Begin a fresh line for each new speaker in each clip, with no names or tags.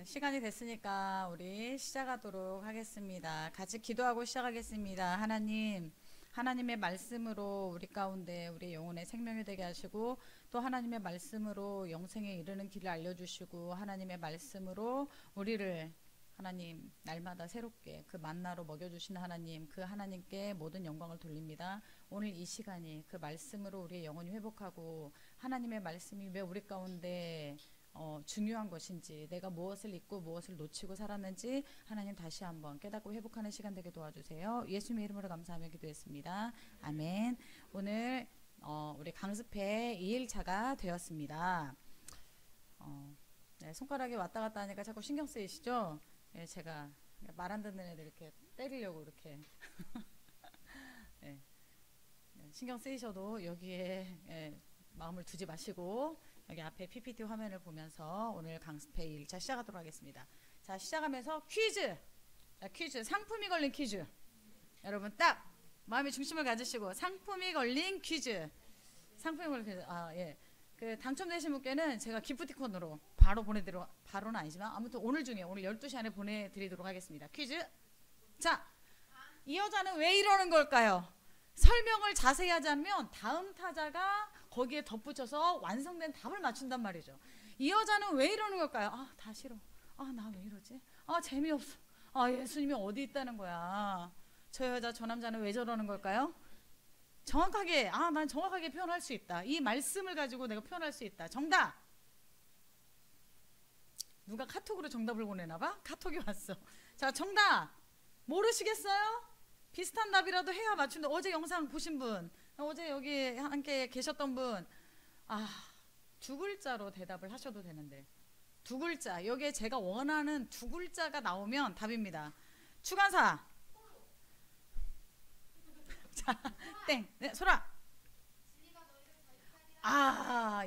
시간이 됐으니까 우리 시작하도록 하겠습니다. 같이 기도하고 시작하겠습니다. 하나님, 하나님의 말씀으로 우리 가운데 우리 영혼의 생명이 되게 하시고, 또 하나님의 말씀으로 영생에 이르는 길을 알려주시고, 하나님의 말씀으로 우리를 하나님 날마다 새롭게 그 만나로 먹여주시는 하나님, 그 하나님께 모든 영광을 돌립니다. 오늘 이 시간이 그 말씀으로 우리의 영혼이 회복하고, 하나님의 말씀이 왜 우리 가운데 중요한 것인지, 내가 무엇을 잊고 무엇을 놓치고 살았는지 하나님 다시 한번 깨닫고 회복하는 시간 되게 도와주세요. 예수님의 이름으로 감사하며 기도했습니다. 아멘. 오늘 우리 강습회 2일차가 되었습니다. 네, 손가락이 왔다 갔다 하니까 자꾸 신경 쓰이시죠? 네, 제가 말 안 듣는 애들 이렇게 때리려고 이렇게 네, 신경 쓰이셔도 여기에 마음을 두지 마시고 여기 앞에 PPT 화면을 보면서 오늘 강습회 1차 시작하도록 하겠습니다. 자, 시작하면서 퀴즈. 자, 퀴즈. 상품이 걸린 퀴즈. 여러분 딱 마음의 중심을 가지시고 상품이 걸린 퀴즈. 상품이 걸린 퀴즈. 예. 그 당첨되신 분께는 제가 기프티콘으로 바로 보내드려, 바로는 아니지만 아무튼 오늘 중에 오늘 12시 안에 보내드리도록 하겠습니다. 퀴즈. 자, 이 여자는 왜 이러는 걸까요? 설명을 자세히 하지 않으면 다음 타자가 거기에 덧붙여서 완성된 답을 맞춘단 말이죠. 이 여자는 왜 이러는 걸까요? 다 싫어. 나 왜 이러지? 재미없어. 예수님이 어디 있다는 거야. 저 여자 저 남자는 왜 저러는 걸까요? 정확하게 난 정확하게 표현할 수 있다. 이 말씀을 가지고 내가 표현할 수 있다. 정답. 누가 카톡으로 정답을 보내나 봐? 카톡이 왔어. 자, 정답. 모르시겠어요? 비슷한 답이라도 해야 맞춘다. 어제 영상 보신 분, 어제 여기 함께 계셨던 분, 두 글자로 대답을 하셔도 되는데, 두 글자, 여기에 제가 원하는 두 글자가 나오면 답입니다. 추가사. 자, 땡. 네, 소라.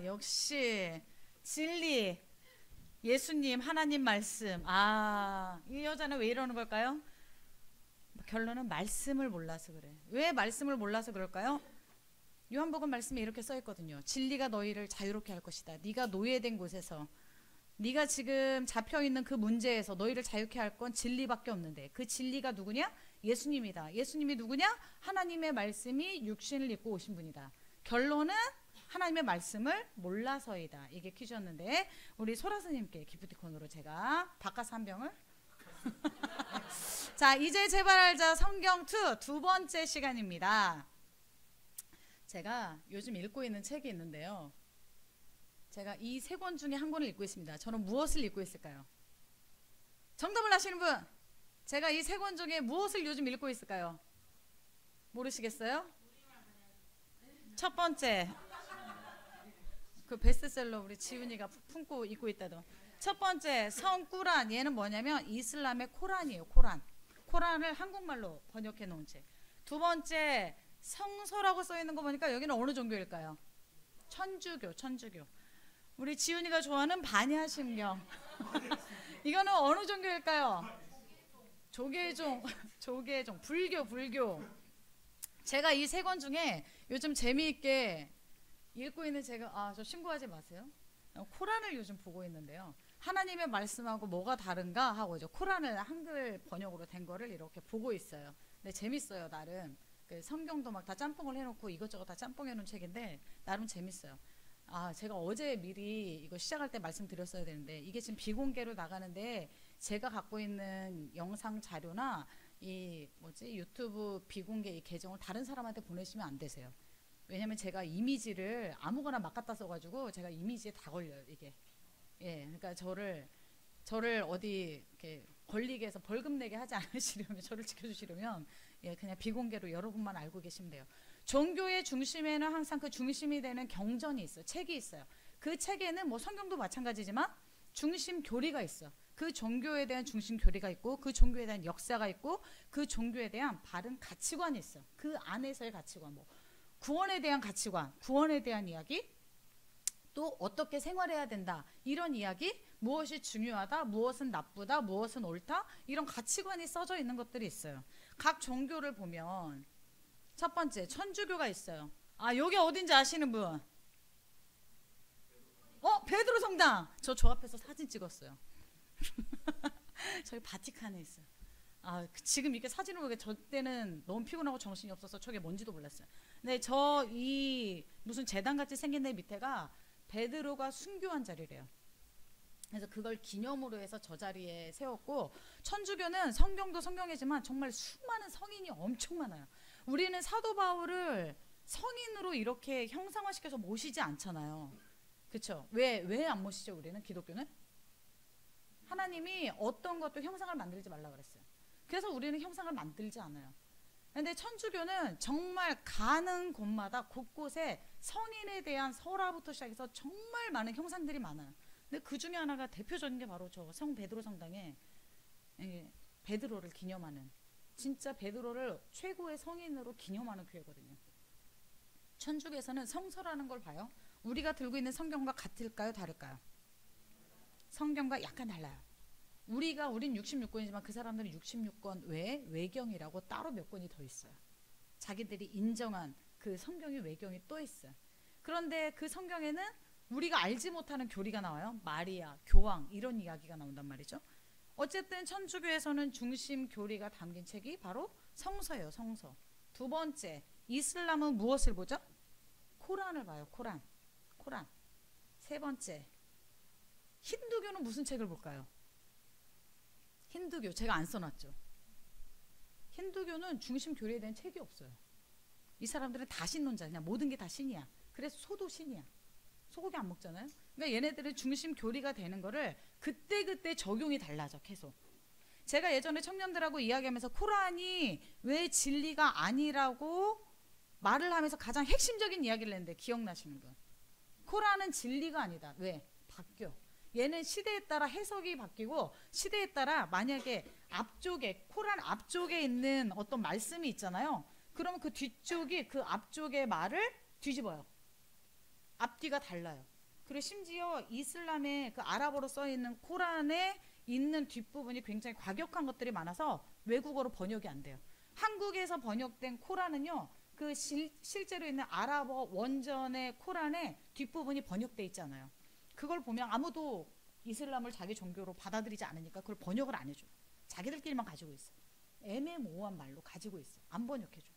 역시 진리, 예수님, 하나님 말씀. 이 여자는 왜 이러는 걸까요? 결론은 말씀을 몰라서 그래. 왜 말씀을 몰라서 그럴까요? 요한복음 말씀에 이렇게 써 있거든요. 진리가 너희를 자유롭게 할 것이다. 네가 노예된 곳에서, 네가 지금 잡혀있는 그 문제에서 너희를 자유케 할 건 진리밖에 없는데, 그 진리가 누구냐? 예수님이다. 예수님이 누구냐? 하나님의 말씀이 육신을 입고 오신 분이다. 결론은 하나님의 말씀을 몰라서이다. 이게 퀴즈였는데, 우리 소라 스님께 기프티콘으로 제가 바카스 한 병을 자, 이제 제발 알자 성경 2 두 번째 시간입니다. 제가 요즘 읽고 있는 책이 있는데요. 제가 이 세 권 중에 한 권을 읽고 있습니다. 저는 무엇을 읽고 있을까요? 정답을 아시는 분? 제가 이 세 권 중에 무엇을 요즘 읽고 있을까요? 모르시겠어요? 첫 번째, 그 베스트셀러 우리 지훈이가 품고 읽고 있다던 첫 번째 성꾸란. 얘는 뭐냐면 이슬람의 코란이에요. 코란을 한국말로 번역해 놓은 책. 두 번째 성서라고 써 있는 거 보니까 여기는 어느 종교일까요? 천주교. 우리 지훈이가 좋아하는 반야심경. 이거는 어느 종교일까요? 조계종. 불교. 제가 이 세 권 중에 요즘 재미있게 읽고 있는 제가 저 신고하지 마세요. 코란을 요즘 보고 있는데요. 하나님의 말씀하고 뭐가 다른가 하고 이제 코란을 한글 번역으로 된 거를 이렇게 보고 있어요. 근데 재밌어요, 나름. 그 성경도 막 다 짬뽕을 해놓고 이것저것 다 짬뽕해 놓은 책인데 나름 재밌어요. 제가 어제 미리 이거 시작할 때 말씀드렸어야 되는데, 이게 지금 비공개로 나가는데 제가 갖고 있는 영상 자료나 유튜브 비공개 이 계정을 다른 사람한테 보내시면 안 되세요. 왜냐면 제가 이미지를 아무거나 막 갖다 써가지고 제가 이미지에 다 걸려요, 이게. 그러니까 저를 어디 이렇게 걸리게 해서 벌금 내게 하지 않으시려면, 저를 지켜주시려면 그냥 비공개로 여러분만 알고 계시면 돼요. 종교의 중심에는 항상 그 중심이 되는 경전이 있어요. 책이 있어요. 그 책에는 뭐 성경도 마찬가지지만 중심 교리가 있어. 그 종교에 대한 중심 교리가 있고, 그 종교에 대한 역사가 있고, 그 종교에 대한 바른 가치관이 있어. 그 안에서의 가치관, 구원에 대한 가치관, 구원에 대한 이야기, 또 어떻게 생활해야 된다, 이런 이야기, 무엇이 중요하다, 무엇은 나쁘다, 무엇은 옳다, 이런 가치관이 써져 있는 것들이 있어요. 각 종교를 보면 첫 번째 천주교가 있어요. 여기 어딘지 아시는 분? 베드로 성당. 저 앞에서 사진 찍었어요. 저기 바티칸에 있어요. 지금 이렇게 사진을 보니까 저 때는 너무 피곤하고 정신이 없어서 저게 뭔지도 몰랐어요. 근데 저 이 무슨 재단같이 생긴 데 밑에가 베드로가 순교한 자리래요. 그래서 그걸 기념으로 해서 저 자리에 세웠고, 천주교는 성경도 성경이지만 정말 수많은 성인이 엄청 많아요. 우리는 사도 바울을 성인으로 이렇게 형상화시켜서 모시지 않잖아요. 그렇죠? 왜 안 모시죠? 우리는 기독교는 하나님이 어떤 것도 형상을 만들지 말라 그랬어요. 그래서 우리는 형상을 만들지 않아요. 근데 천주교는 정말 가는 곳마다 곳곳에 성인에 대한 설화부터 시작해서 정말 많은 형상들이 많아요. 근데 그 중에 하나가 대표적인 게 바로 저 성 베드로 성당에 베드로를 기념하는, 진짜 베드로를 최고의 성인으로 기념하는 교회거든요. 천주교에서는 성서라는 걸 봐요. 우리가 들고 있는 성경과 같을까요? 다를까요? 성경과 약간 달라요. 우린 66권이지만 그 사람들은 66권 외에 외경이라고 따로 몇 권이 더 있어요. 자기들이 인정한 그 성경의 외경이 또 있어요. 그런데 그 성경에는 우리가 알지 못하는 교리가 나와요. 마리아, 교황 이런 이야기가 나온단 말이죠. 어쨌든 천주교에서는 중심 교리가 담긴 책이 바로 성서예요. 성서. 두 번째, 이슬람은 무엇을 보죠? 코란을 봐요. 코란. 세 번째, 힌두교는 무슨 책을 볼까요? 힌두교 제가 안 써놨죠. 힌두교는 중심 교리에 대한 책이 없어요. 이 사람들은 다 신론자냐, 모든 게 다 신이야. 그래서 소도 신이야. 소고기 안 먹잖아요. 그러니까 얘네들은 중심 교리가 되는 거를 그때 적용이 달라져. 계속 제가 예전에 청년들하고 이야기하면서 코란이 왜 진리가 아니라고 말을 하면서 가장 핵심적인 이야기를 했는데 기억나시는 분? 코란은 진리가 아니다. 왜? 바뀌어. 얘는 시대에 따라 해석이 바뀌고, 시대에 따라 만약에 앞쪽에, 코란 앞쪽에 있는 어떤 말씀이 있잖아요. 그러면 그 뒤쪽이 그 앞쪽의 말을 뒤집어요. 앞뒤가 달라요. 그리고 심지어 이슬람의 그 아랍어로 써있는 코란에 있는 뒷부분이 굉장히 과격한 것들이 많아서 외국어로 번역이 안 돼요. 한국에서 번역된 코란은요, 그 실제로 있는 아랍어 원전의 코란의 뒷부분이 번역돼 있잖아요. 그걸 보면 아무도 이슬람을 자기 종교로 받아들이지 않으니까 그걸 번역을 안 해줘. 자기들끼리만 가지고 있어. 애매모호한 말로 가지고 있어. 안 번역해줘.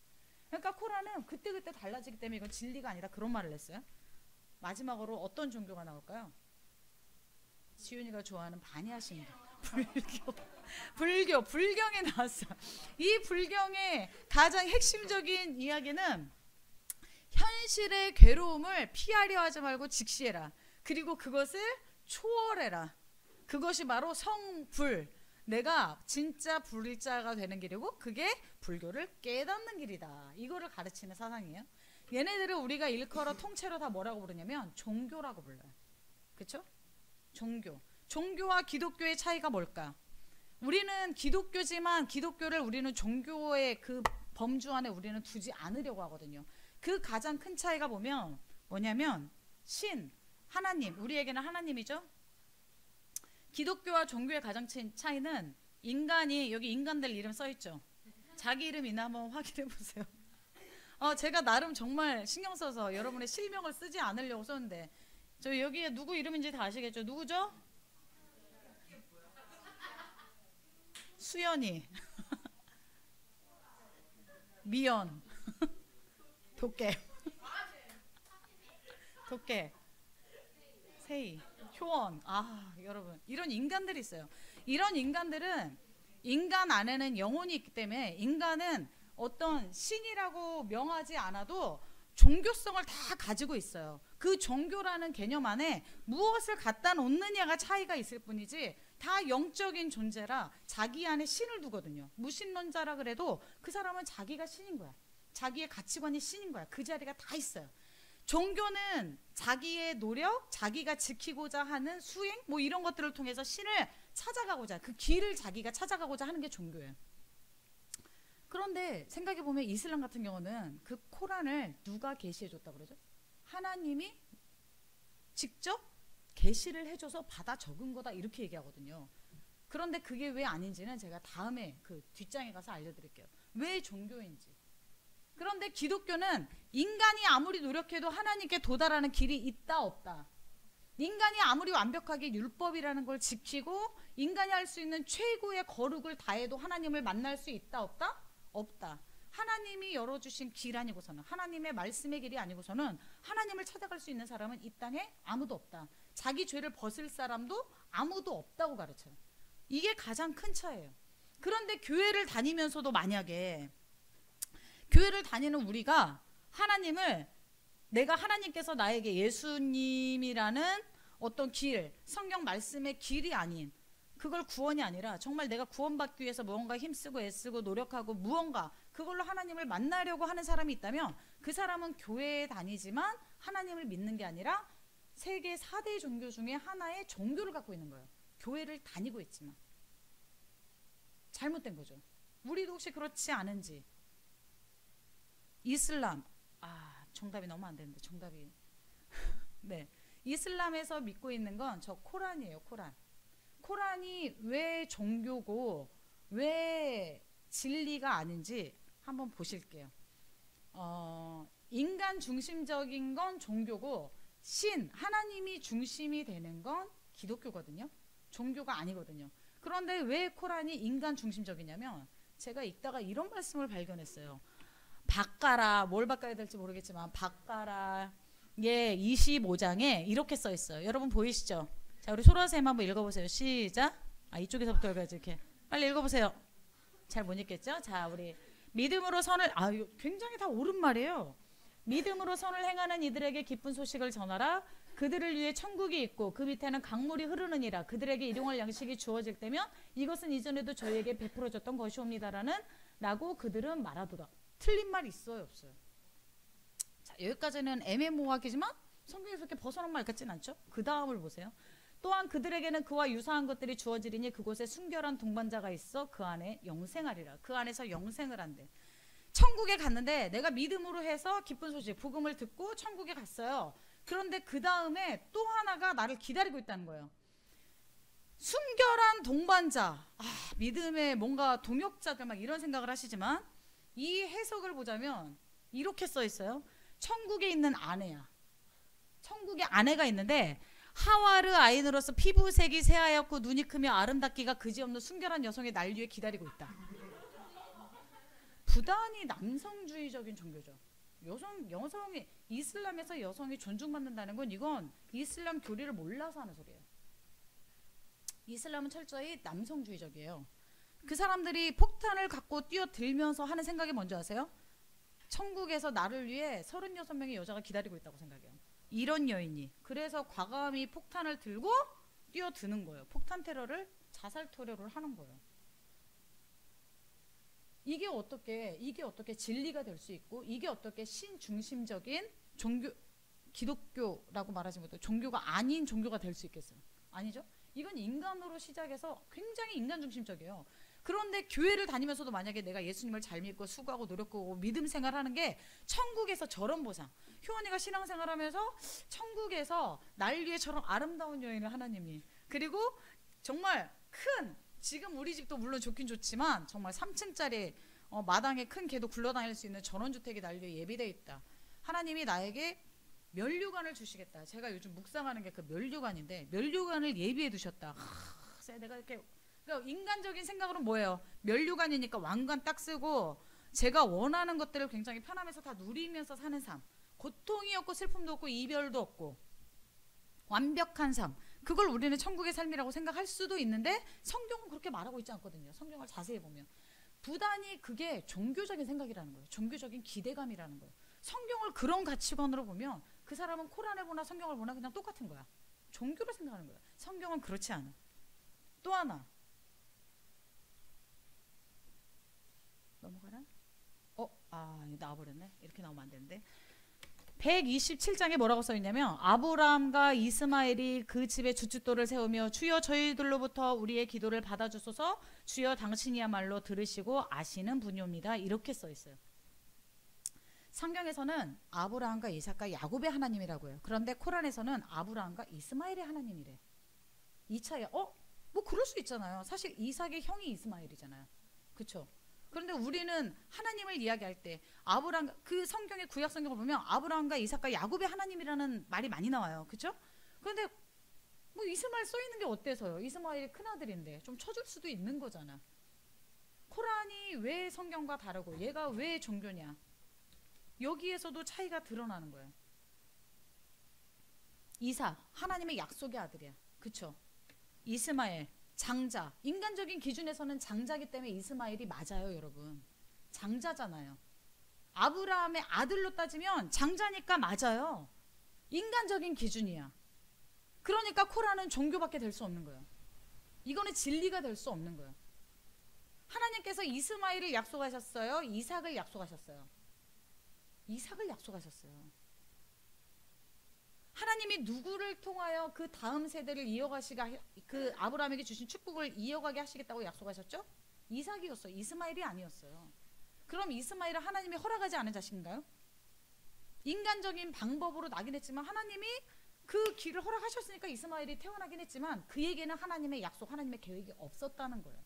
그러니까 코란은 그때그때 달라지기 때문에 이건 진리가 아니다 그런 말을 했어요. 마지막으로 어떤 종교가 나올까요? 지윤이가 좋아하는 바니아신교. 불경에 나왔어요. 이 불경의 가장 핵심적인 이야기는 현실의 괴로움을 피하려 하지 말고 직시해라. 그리고 그것을 초월해라. 그것이 바로 성불. 내가 진짜 불자가 되는 길이고 그게 불교를 깨닫는 길이다. 이거를 가르치는 사상이에요. 얘네들을 우리가 일컬어 통째로 다 뭐라고 부르냐면 종교라고 불러요. 그렇죠? 종교와 기독교의 차이가 뭘까? 우리는 기독교지만 기독교를 우리는 종교의 그 범주 안에 우리는 두지 않으려고 하거든요. 그 가장 큰 차이가 보면 뭐냐면 하나님, 우리에게는 하나님이죠. 기독교와 종교의 가장 큰 차이는 인간이, 여기 인간들 이름 써있죠. 자기 이름 있나 한번 확인해 보세요. 제가 나름 정말 신경 써서 여러분의 실명을 쓰지 않으려고 썼는데, 저 여기에 누구 이름인지 다 아시겠죠? 누구죠? 수연이 미연 도깨 세희 효원. 여러분 이런 인간들이 있어요. 이런 인간들은 인간 안에는 영혼이 있기 때문에 인간은 어떤 신이라고 명하지 않아도 종교성을 다 가지고 있어요. 그 종교라는 개념 안에 무엇을 갖다 놓느냐가 차이가 있을 뿐이지 다 영적인 존재라 자기 안에 신을 두거든요. 무신론자라 그래도 그 사람은 자기가 신인 거야. 자기의 가치관이 신인 거야. 그 자리가 다 있어요. 종교는 자기의 노력, 자기가 지키고자 하는 수행 뭐 이런 것들을 통해서 신을 찾아가고자, 그 길을 자기가 찾아가고자 하는 게 종교예요. 그런데 생각해보면 이슬람 같은 경우는 그 코란을 누가 계시해줬다고 그러죠? 하나님이 직접 계시를 해줘서 받아 적은 거다 이렇게 얘기하거든요. 그런데 그게 왜 아닌지는 제가 다음에 그 뒷장에 가서 알려드릴게요. 왜 종교인지. 그런데 기독교는 인간이 아무리 노력해도 하나님께 도달하는 길이 있다 없다. 인간이 아무리 완벽하게 율법이라는 걸 지키고 인간이 할 수 있는 최고의 거룩을 다해도 하나님을 만날 수 있다 없다? 없다. 하나님이 열어주신 길 아니고서는, 하나님의 말씀의 길이 아니고서는 하나님을 찾아갈 수 있는 사람은 이 땅에 아무도 없다. 자기 죄를 벗을 사람도 아무도 없다고 가르쳐요. 이게 가장 큰 차이예요. 그런데 교회를 다니면서도 만약에 교회를 다니는 우리가 하나님을, 내가 하나님께서 나에게 예수님이라는 어떤 길, 성경 말씀의 길이 아닌, 그걸 구원이 아니라 정말 내가 구원받기 위해서 무언가 힘쓰고 애쓰고 노력하고 무언가 그걸로 하나님을 만나려고 하는 사람이 있다면 그 사람은 교회에 다니지만 하나님을 믿는 게 아니라 세계 4대 종교 중에 하나의 종교를 갖고 있는 거예요. 교회를 다니고 있지만. 잘못된 거죠. 우리도 혹시 그렇지 않은지. 이슬람. 정답이 너무 안 되는데 정답이. 네. 이슬람에서 믿고 있는 건 저 코란이에요. 코란. 코란이 왜 종교고 왜 진리가 아닌지 한번 보실게요. 인간 중심적인 건 종교고 하나님이 중심이 되는 건 기독교거든요. 종교가 아니거든요. 그런데 왜 코란이 인간 중심적이냐면 제가 읽다가 이런 말씀을 발견했어요. 바까라, 뭘 바꿔야 될지 모르겠지만 바까라 25장에 이렇게 써 있어요. 여러분 보이시죠? 자, 우리 소라쌤 한번 읽어보세요. 시작. 이쪽에서부터 읽어야지. 이렇게 빨리 읽어보세요. 잘 못 읽겠죠? 자, 우리 믿음으로 선을, 이거 굉장히 다 옳은 말이에요. 믿음으로 선을 행하는 이들에게 기쁜 소식을 전하라. 그들을 위해 천국이 있고 그 밑에는 강물이 흐르느니라. 그들에게 일용할 양식이 주어질 때면 이것은 이전에도 저희에게 베풀어졌던 것이옵니다라는 라고 그들은 말하도다. 틀린 말 있어요, 없어요? 자, 여기까지는 애매모호하겠지만 성경에서 이렇게 벗어난 말 같진 않죠? 그 다음을 보세요. 또한 그들에게는 그와 유사한 것들이 주어지리니 그곳에 순결한 동반자가 있어 그 안에 영생하리라. 그 안에서 영생을 한대. 천국에 갔는데 내가 믿음으로 해서 기쁜 소식, 복음을 듣고 천국에 갔어요. 그런데 그 다음에 또 하나가 나를 기다리고 있다는 거예요. 순결한 동반자. 믿음의 뭔가 동역자들 막 이런 생각을 하시지만 이 해석을 보자면 이렇게 써 있어요. 천국에 있는 아내야. 천국에 아내가 있는데 하와르 아인으로서 피부색이 새하얗고 눈이 크며 아름답기가 그지없는 순결한 여성의 날 위에 기다리고 있다. 부단히 남성주의적인 종교죠. 여성이 이슬람에서 여성이 존중받는다는 건 이건 이슬람 교리를 몰라서 하는 소리예요. 이슬람은 철저히 남성주의적이에요. 그 사람들이 폭탄을 갖고 뛰어들면서 하는 생각이 뭔지 아세요? 천국에서 나를 위해 36명의 여자가 기다리고 있다고 생각해요. 이런 여인이. 그래서 과감히 폭탄을 들고 뛰어드는 거예요. 폭탄 테러를, 자살 테러를 하는 거예요. 이게 어떻게 진리가 될 수 있고 이게 어떻게 신중심적인 종교, 기독교라고 말하지 못해도 종교가 아닌 종교가 될 수 있겠어요? 아니죠? 이건 인간으로 시작해서 굉장히 인간 중심적이에요. 그런데 교회를 다니면서도 만약에 내가 예수님을 잘 믿고 수고하고 노력하고 믿음 생활하는 게 천국에서 저런 보상. 효원이가 신앙생활하면서 천국에서 날 위해 저런 아름다운 여인을 하나님이, 그리고 정말 큰, 지금 우리 집도 물론 좋긴 좋지만 정말 3층짜리 마당에 큰 개도 굴러다닐 수 있는 전원주택이 날 위해 예비되어 있다. 하나님이 나에게 면류관을 주시겠다. 제가 요즘 묵상하는 게 그 면류관인데 면류관을 예비해 두셨다. 내가 이렇게, 그러니까 인간적인 생각으로는 뭐예요? 면류관이니까 왕관 딱 쓰고 제가 원하는 것들을 굉장히 편하면서 다 누리면서 사는 삶. 고통이 없고 슬픔도 없고 이별도 없고 완벽한 삶. 그걸 우리는 천국의 삶이라고 생각할 수도 있는데 성경은 그렇게 말하고 있지 않거든요. 성경을 자세히 보면 부단히 그게 종교적인 생각이라는 거예요. 종교적인 기대감이라는 거예요. 성경을 그런 가치관으로 보면 그 사람은 코란을 보나 성경을 보나 그냥 똑같은 거야. 종교로 생각하는 거야. 성경은 그렇지 않아. 또 하나 넘어가나? 나와버렸네. 이렇게 나오면 안 되는데. 127장에 뭐라고 써있냐면 아브라함과 이스마엘이 그 집에 주춧돌을 세우며 주여 저희들로부터 우리의 기도를 받아주소서, 주여 당신이야말로 들으시고 아시는 분이옵니다. 이렇게 써있어요. 성경에서는 아브라함과 이삭과 야곱의 하나님이라고 해요. 그런데 코란에서는 아브라함과 이스마엘의 하나님이래. 이 차이야. 뭐 그럴 수 있잖아요. 사실 이삭의 형이 이스마엘이잖아요. 그렇죠? 그런데 우리는 하나님을 이야기할 때 아브라함, 그 성경의 구약 성경을 보면 아브라함과 이삭과 야곱의 하나님이라는 말이 많이 나와요. 그렇죠? 그런데 뭐 이스마엘 써 있는 게 어때서요? 이스마엘이 큰아들인데 좀 쳐줄 수도 있는 거잖아. 코란이 왜 성경과 다르고 얘가 왜 종교냐? 여기에서도 차이가 드러나는 거예요. 이삭, 하나님의 약속의 아들이야. 그쵸? 이스마엘, 장자. 인간적인 기준에서는 장자기 때문에 이스마엘이 맞아요, 여러분. 장자잖아요. 아브라함의 아들로 따지면 장자니까 맞아요. 인간적인 기준이야. 그러니까 코란은 종교밖에 될 수 없는 거예요. 이거는 진리가 될 수 없는 거예요. 하나님께서 이스마엘을 약속하셨어요? 이삭을 약속하셨어요? 이삭을 약속하셨어요. 하나님이 누구를 통하여 그 다음 세대를 이어가시가 그 아브라함에게 주신 축복을 이어가게 하시겠다고 약속하셨죠? 이삭이었어요. 이스마엘이 아니었어요. 그럼 이스마엘은 하나님이 허락하지 않은 자식인가요? 인간적인 방법으로 나긴 했지만 하나님이 그 길을 허락하셨으니까 이스마엘이 태어나긴 했지만 그에게는 하나님의 약속, 하나님의 계획이 없었다는 거예요.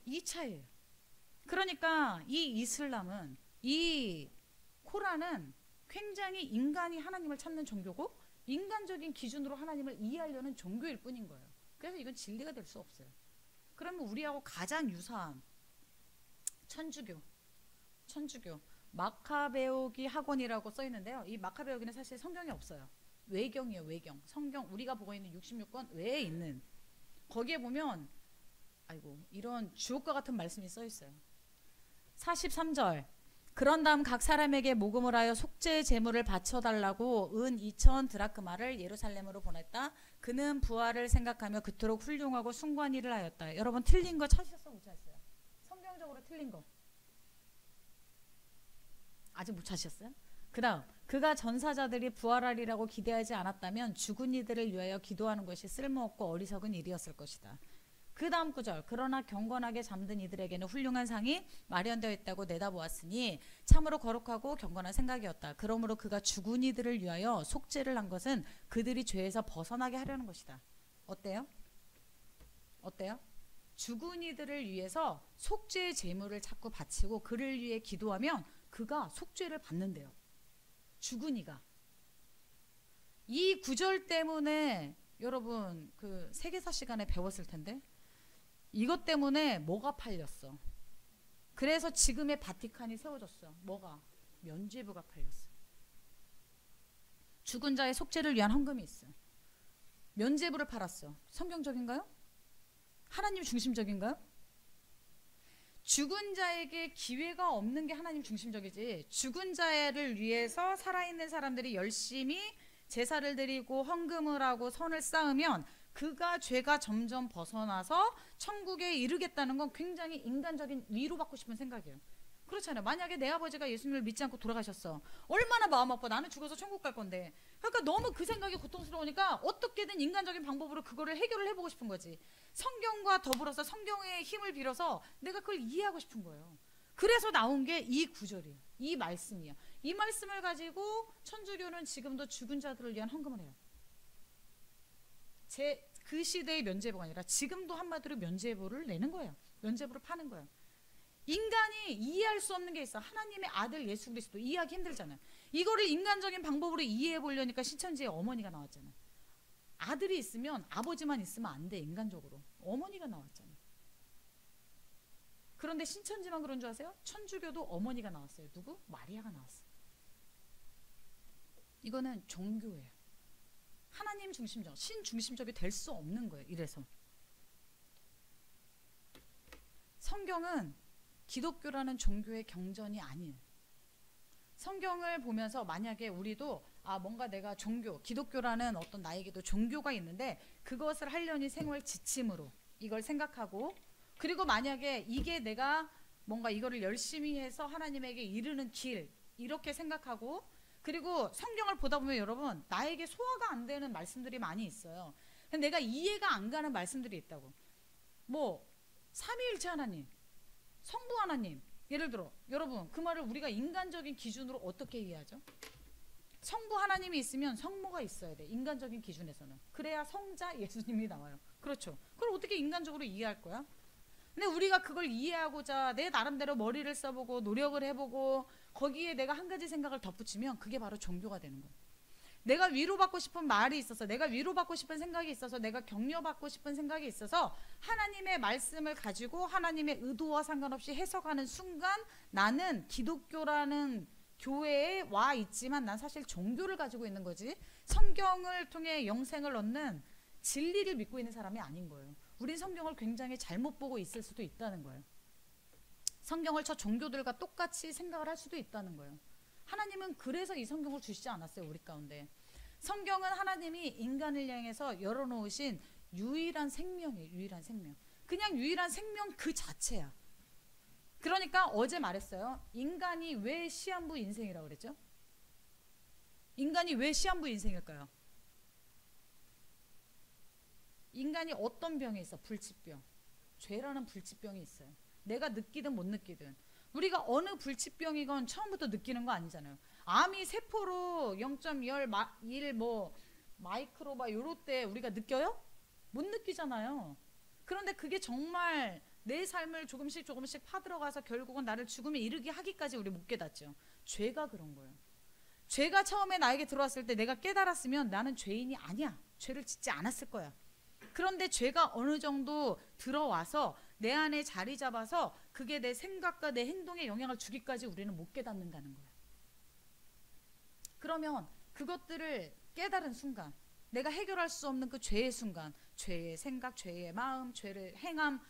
이 차이예요. 그러니까 이 이슬람은, 이 코란은 굉장히 인간이 하나님을 찾는 종교고 인간적인 기준으로 하나님을 이해하려는 종교일 뿐인 거예요. 그래서 이건 진리가 될 수 없어요. 그러면 우리하고 가장 유사한 천주교 마카베오기 학원이라고 써 있는데요. 이 마카베오기는 사실 성경에 없어요. 외경이에요. 외경. 성경 우리가 보고 있는 66권 외에 있는, 거기에 보면 아이고 이런 주옥과 같은 말씀이 써 있어요. 43절, 그런 다음 각 사람에게 모금을 하여 속죄의 제물을 바쳐달라고 은 2000 드라크마를 예루살렘으로 보냈다. 그는 부활을 생각하며 그토록 훌륭하고 숭고한 일을 하였다. 여러분 틀린 거 찾으셨어? 못 찾았어요? 성경적으로 틀린 거 아직 못 찾으셨어요? 그 다음, 그가 전사자들이 부활하리라고 기대하지 않았다면 죽은 이들을 위하여 기도하는 것이 쓸모없고 어리석은 일이었을 것이다. 그 다음 구절, 그러나 경건하게 잠든 이들에게는 훌륭한 상이 마련되어 있다고 내다보았으니 참으로 거룩하고 경건한 생각이었다. 그러므로 그가 죽은 이들을 위하여 속죄를 한 것은 그들이 죄에서 벗어나게 하려는 것이다. 어때요? 어때요? 죽은 이들을 위해서 속죄의 제물을 자꾸 바치고 그를 위해 기도하면 그가 속죄를 받는데요. 죽은 이가. 이 구절 때문에 여러분 그 세계사 시간에 배웠을 텐데 이것 때문에 뭐가 팔렸어? 그래서 지금의 바티칸이 세워졌어. 뭐가? 면죄부가 팔렸어. 죽은 자의 속죄를 위한 헌금이 있어. 면죄부를 팔았어. 성경적인가요? 하나님 중심적인가요? 죽은 자에게 기회가 없는 게 하나님 중심적이지, 죽은 자를 위해서 살아있는 사람들이 열심히 제사를 드리고 헌금을 하고 선을 쌓으면 그가 죄가 점점 벗어나서 천국에 이르겠다는 건 굉장히 인간적인 위로받고 싶은 생각이에요. 그렇잖아요. 만약에 내 아버지가 예수님을 믿지 않고 돌아가셨어. 얼마나 마음 아파. 나는 죽어서 천국 갈 건데. 그러니까 너무 그 생각이 고통스러우니까 어떻게든 인간적인 방법으로 그거를 해결을 해보고 싶은 거지. 성경과 더불어서 성경의 힘을 빌어서 내가 그걸 이해하고 싶은 거예요. 그래서 나온 게 이 구절이에요. 이 말씀이에요. 이 말씀을 가지고 천주교는 지금도 죽은 자들을 위한 헌금을 해요. 그 시대의 면죄부가 아니라 지금도 한마디로 면죄부를 내는 거예요. 면죄부를 파는 거예요. 인간이 이해할 수 없는 게 있어. 하나님의 아들 예수 그리스도 이해하기 힘들잖아요. 이거를 인간적인 방법으로 이해해 보려니까 신천지에 어머니가 나왔잖아요. 아들이 있으면 아버지만 있으면 안 돼. 인간적으로 어머니가 나왔잖아요. 그런데 신천지만 그런 줄 아세요? 천주교도 어머니가 나왔어요. 누구? 마리아가 나왔어요. 이거는 종교예요. 하나님 중심적, 신 중심적이 될 수 없는 거예요. 이래서 성경은 기독교라는 종교의 경전이 아니에요. 성경을 보면서 만약에 우리도 뭔가 내가 종교, 기독교라는 어떤 나에게도 종교가 있는데 그것을 하려니 생활 지침으로 이걸 생각하고, 그리고 만약에 이게 내가 뭔가 이거를 열심히 해서 하나님에게 이르는 길 이렇게 생각하고, 그리고 성경을 보다 보면 여러분 나에게 소화가 안 되는 말씀들이 많이 있어요. 내가 이해가 안 가는 말씀들이 있다고. 뭐 삼위일체 하나님, 성부 하나님, 예를 들어 여러분 그 말을 우리가 인간적인 기준으로 어떻게 이해하죠? 성부 하나님이 있으면 성모가 있어야 돼. 인간적인 기준에서는. 그래야 성자 예수님이 나와요. 그렇죠. 그걸 어떻게 인간적으로 이해할 거야? 근데 우리가 그걸 이해하고자 내 나름대로 머리를 써보고 노력을 해보고 거기에 내가 한 가지 생각을 덧붙이면 그게 바로 종교가 되는 거예요. 내가 위로받고 싶은 말이 있어서, 내가 위로받고 싶은 생각이 있어서, 내가 격려받고 싶은 생각이 있어서 하나님의 말씀을 가지고 하나님의 의도와 상관없이 해석하는 순간 나는 기독교라는 교회에 와 있지만 난 사실 종교를 가지고 있는 거지 성경을 통해 영생을 얻는 진리를 믿고 있는 사람이 아닌 거예요. 우린 성경을 굉장히 잘못 보고 있을 수도 있다는 거예요. 성경을 저 종교들과 똑같이 생각을 할 수도 있다는 거예요. 하나님은 그래서 이 성경을 주시지 않았어요. 우리 가운데 성경은 하나님이 인간을 향해서 열어놓으신 유일한 생명이에요. 유일한 생명. 그냥 유일한 생명 그 자체야. 그러니까 어제 말했어요. 인간이 왜 시한부 인생이라고 그랬죠? 인간이 왜 시한부 인생일까요? 인간이 어떤 병에 있어? 불치병. 죄라는 불치병이 있어요. 내가 느끼든 못 느끼든. 우리가 어느 불치병이건 처음부터 느끼는 거 아니잖아요. 암이 세포로 0.1 뭐 마이크로바 요럴 때 우리가 느껴요? 못 느끼잖아요. 그런데 그게 정말 내 삶을 조금씩 조금씩 파들어가서 결국은 나를 죽음에 이르게 하기까지 우리 못 깨닫죠. 죄가 그런 거예요. 죄가 처음에 나에게 들어왔을 때 내가 깨달았으면 나는 죄인이 아니야. 죄를 짓지 않았을 거야. 그런데 죄가 어느 정도 들어와서 내 안에 자리 잡아서 그게 내 생각과 내 행동에 영향을 주기까지 우리는 못 깨닫는다는 거예요. 그러면 그것들을 깨달은 순간, 내가 해결할 수 없는 그 죄의 순간, 죄의 생각, 죄의 마음, 죄를 행함,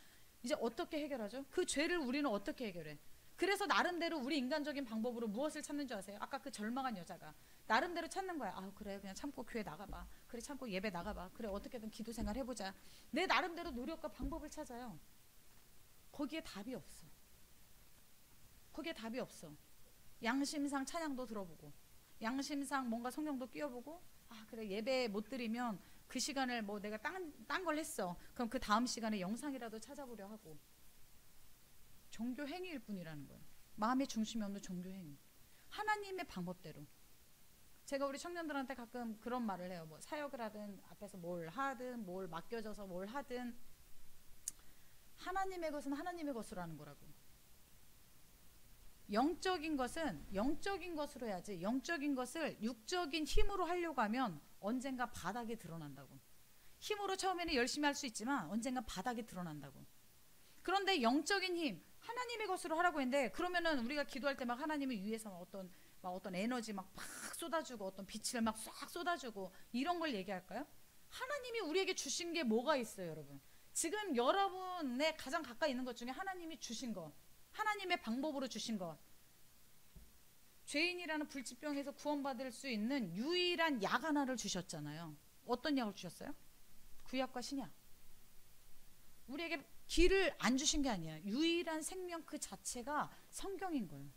이제 어떻게 해결하죠? 그 죄를 우리는 어떻게 해결해? 그래서 나름대로 우리 인간적인 방법으로 무엇을 찾는 줄 아세요? 아까 그 절망한 여자가 나름대로 찾는 거야. 아 그래 그냥 참고 교회 나가봐. 그래 참고 예배 나가봐. 그래 어떻게든 기도 생활 해보자. 내 나름대로 노력과 방법을 찾아요. 거기에 답이 없어. 거기에 답이 없어. 양심상 찬양도 들어보고 양심상 뭔가 성경도 끼워보고 아 그래 예배 못 드리면 그 시간을 뭐 내가 딴 걸 했어. 그럼 그 다음 시간에 영상이라도 찾아보려 하고 종교 행위일 뿐이라는 거예요. 마음의 중심이 없는 종교 행위. 하나님의 방법대로. 제가 우리 청년들한테 가끔 그런 말을 해요. 뭐 사역을 하든 앞에서 뭘 하든 뭘 맡겨져서 뭘 하든 하나님의 것은 하나님의 것으로 하는 거라고. 영적인 것은 영적인 것으로 해야지 영적인 것을 육적인 힘으로 하려고 하면 언젠가 바닥에 드러난다고. 힘으로 처음에는 열심히 할 수 있지만 언젠가 바닥에 드러난다고. 그런데 영적인 힘 하나님의 것으로 하라고 했는데 그러면은 우리가 기도할 때 막 하나님이 위에서 어떤 에너지 막 쏟아주고 어떤 빛을 막 싹 쏟아주고 이런 걸 얘기할까요? 하나님이 우리에게 주신 게 뭐가 있어요, 여러분? 지금 여러분의 가장 가까이 있는 것 중에 하나님이 주신 것, 하나님의 방법으로 주신 것, 죄인이라는 불치병에서 구원받을 수 있는 유일한 약 하나를 주셨잖아요. 어떤 약을 주셨어요? 구약과 신약. 우리에게 길을 안 주신 게 아니야. 유일한 생명 그 자체가 성경인 거예요.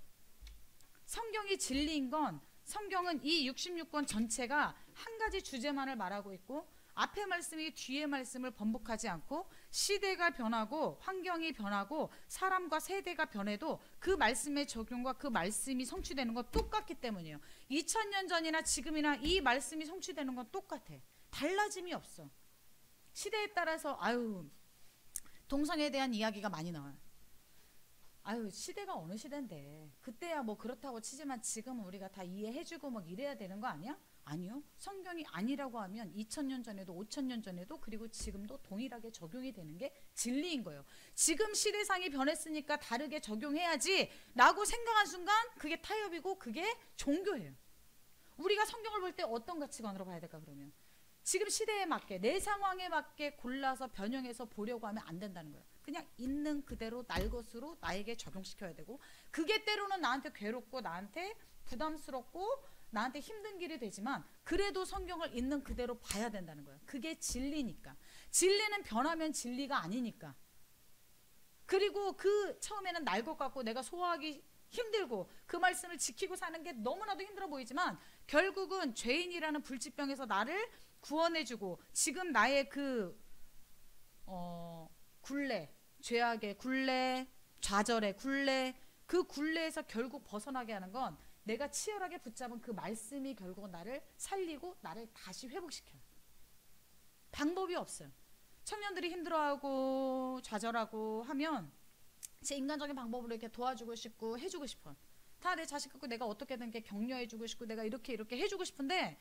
성경이 진리인 건 성경은 이 66권 전체가 한 가지 주제만을 말하고 있고 앞에 말씀이 뒤에 말씀을 번복하지 않고 시대가 변하고 환경이 변하고 사람과 세대가 변해도 그 말씀의 적용과 그 말씀이 성취되는 건 똑같기 때문이에요. 2000년 전이나 지금이나 이 말씀이 성취되는 건 똑같아. 달라짐이 없어. 시대에 따라서 동성애에 대한 이야기가 많이 나와요. 시대가 어느 시대인데 그때야 뭐 그렇다고 치지만 지금은 우리가 다 이해해주고 막 이래야 되는 거 아니야? 아니요. 성경이 아니라고 하면 2000년 전에도 5000년 전에도 그리고 지금도 동일하게 적용이 되는 게 진리인 거예요. 지금 시대상이 변했으니까 다르게 적용해야지 라고 생각한 순간 그게 타협이고 그게 종교예요. 우리가 성경을 볼 때 어떤 가치관으로 봐야 될까 그러면? 지금 시대에 맞게 내 상황에 맞게 골라서 변형해서 보려고 하면 안 된다는 거예요. 그냥 있는 그대로 날 것으로 나에게 적용시켜야 되고 그게 때로는 나한테 괴롭고 나한테 부담스럽고 나한테 힘든 길이 되지만 그래도 성경을 있는 그대로 봐야 된다는 거예요. 그게 진리니까. 진리는 변하면 진리가 아니니까. 그리고 그 처음에는 날 것 같고 내가 소화하기 힘들고 그 말씀을 지키고 사는 게 너무나도 힘들어 보이지만 결국은 죄인이라는 불치병에서 나를 구원해주고 지금 나의 그 굴레, 죄악의 굴레, 좌절의 굴레, 그 굴레에서 결국 벗어나게 하는 건 내가 치열하게 붙잡은 그 말씀이 결국 나를 살리고 나를 다시 회복시켜요. 방법이 없어요. 청년들이 힘들어하고 좌절하고 하면 제 인간적인 방법으로 이렇게 도와주고 싶고 해주고 싶어요. 다 내 자식 갖고 내가 어떻게든 이렇게 격려해주고 싶고 내가 이렇게 해주고 싶은데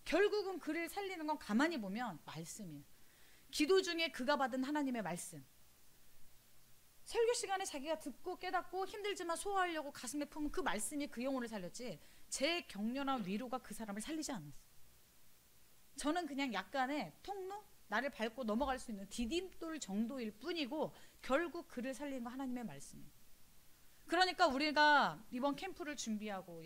결국은 그를 살리는 건 가만히 보면 말씀이에요. 기도 중에 그가 받은 하나님의 말씀. 설교 시간에 자기가 듣고 깨닫고 힘들지만 소화하려고 가슴에 품은 그 말씀이 그 영혼을 살렸지, 제 격려나 위로가 그 사람을 살리지 않았어요. 저는 그냥 약간의 통로? 나를 밟고 넘어갈 수 있는 디딤돌 정도일 뿐이고 결국 그를 살리는 건 하나님의 말씀이에요. 그러니까 우리가 이번 캠프를 준비하고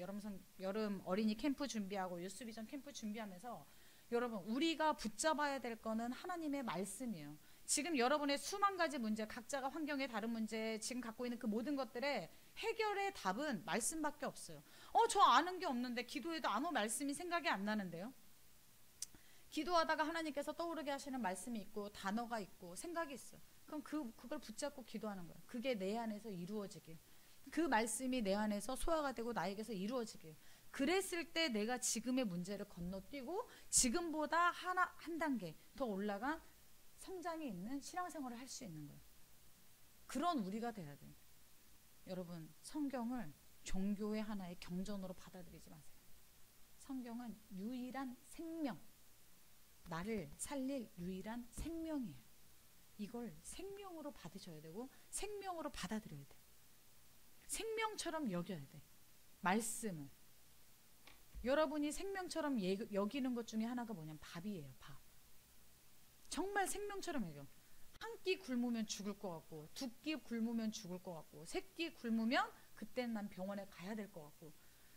여름 어린이 캠프 준비하고 유스비전 캠프 준비하면서 여러분 우리가 붙잡아야 될 거는 하나님의 말씀이에요. 지금 여러분의 수만 가지 문제, 각자가 환경의 다른 문제, 지금 갖고 있는 그 모든 것들의 해결의 답은 말씀밖에 없어요. 저 아는 게 없는데, 기도해도 아무 말씀이 생각이 안 나는데요. 기도하다가 하나님께서 떠오르게 하시는 말씀이 있고 단어가 있고 생각이 있어요. 그럼 그걸 붙잡고 기도하는 거예요. 그게 내 안에서 이루어지길, 그 말씀이 내 안에서 소화가 되고 나에게서 이루어지길. 그랬을 때 내가 지금의 문제를 건너뛰고 지금보다 한 단계 더 올라간 성장이 있는 신앙생활을 할 수 있는 거예요. 그런 우리가 돼야 돼요. 여러분, 성경을 종교의 하나의 경전으로 받아들이지 마세요. 성경은 유일한 생명, 나를 살릴 유일한 생명이에요. 이걸 생명으로 받으셔야 되고 생명으로 받아들여야 돼요. 생명처럼 여겨야 돼. 말씀을. 여러분이 생명처럼 여기는 것 중에 하나가 뭐냐면 밥이에요. 밥. 정말 생명처럼 여겨. 한 끼 굶으면 죽을 것 같고, 두 끼 굶으면 죽을 것 같고, 세 끼 굶으면 그땐 난 병원에 가야 될 것 같고,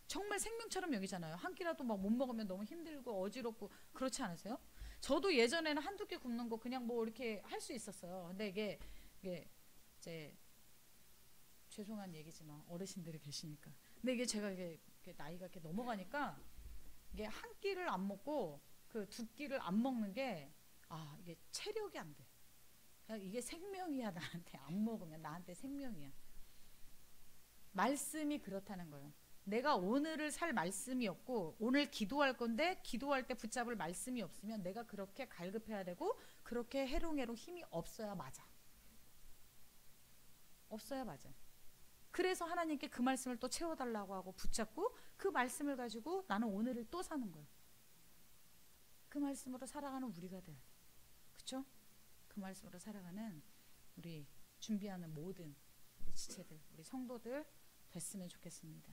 정말 생명처럼 여기잖아요. 한 끼라도 막 못 먹으면 너무 힘들고 어지럽고 그렇지 않으세요? 저도 예전에는 한두 끼 굶는 거 그냥 뭐 이렇게 할 수 있었어요. 근데 이게 이제 죄송한 얘기지만 어르신들이 계시니까. 근데 이게 제가 이게 나이가 이렇게 넘어가니까 이게 한 끼를 안 먹고 그 두 끼를 안 먹는 게 이게 체력이 안 돼. 이게 생명이야. 나한테 안 먹으면 나한테 생명이야. 말씀이 그렇다는 거예요. 내가 오늘을 살 말씀이 없고 오늘 기도할 건데 기도할 때 붙잡을 말씀이 없으면 내가 그렇게 갈급해야 되고 그렇게 해롱해롱 힘이 없어야 맞아. 없어야 맞아. 그래서 하나님께 그 말씀을 또 채워달라고 하고 붙잡고 그 말씀을 가지고 나는 오늘을 또 사는 거예요. 그 말씀으로 살아가는 우리가 돼야 돼. 그렇죠? 그 말씀으로 살아가는 우리 준비하는 모든 우리 지체들, 우리 성도들 됐으면 좋겠습니다.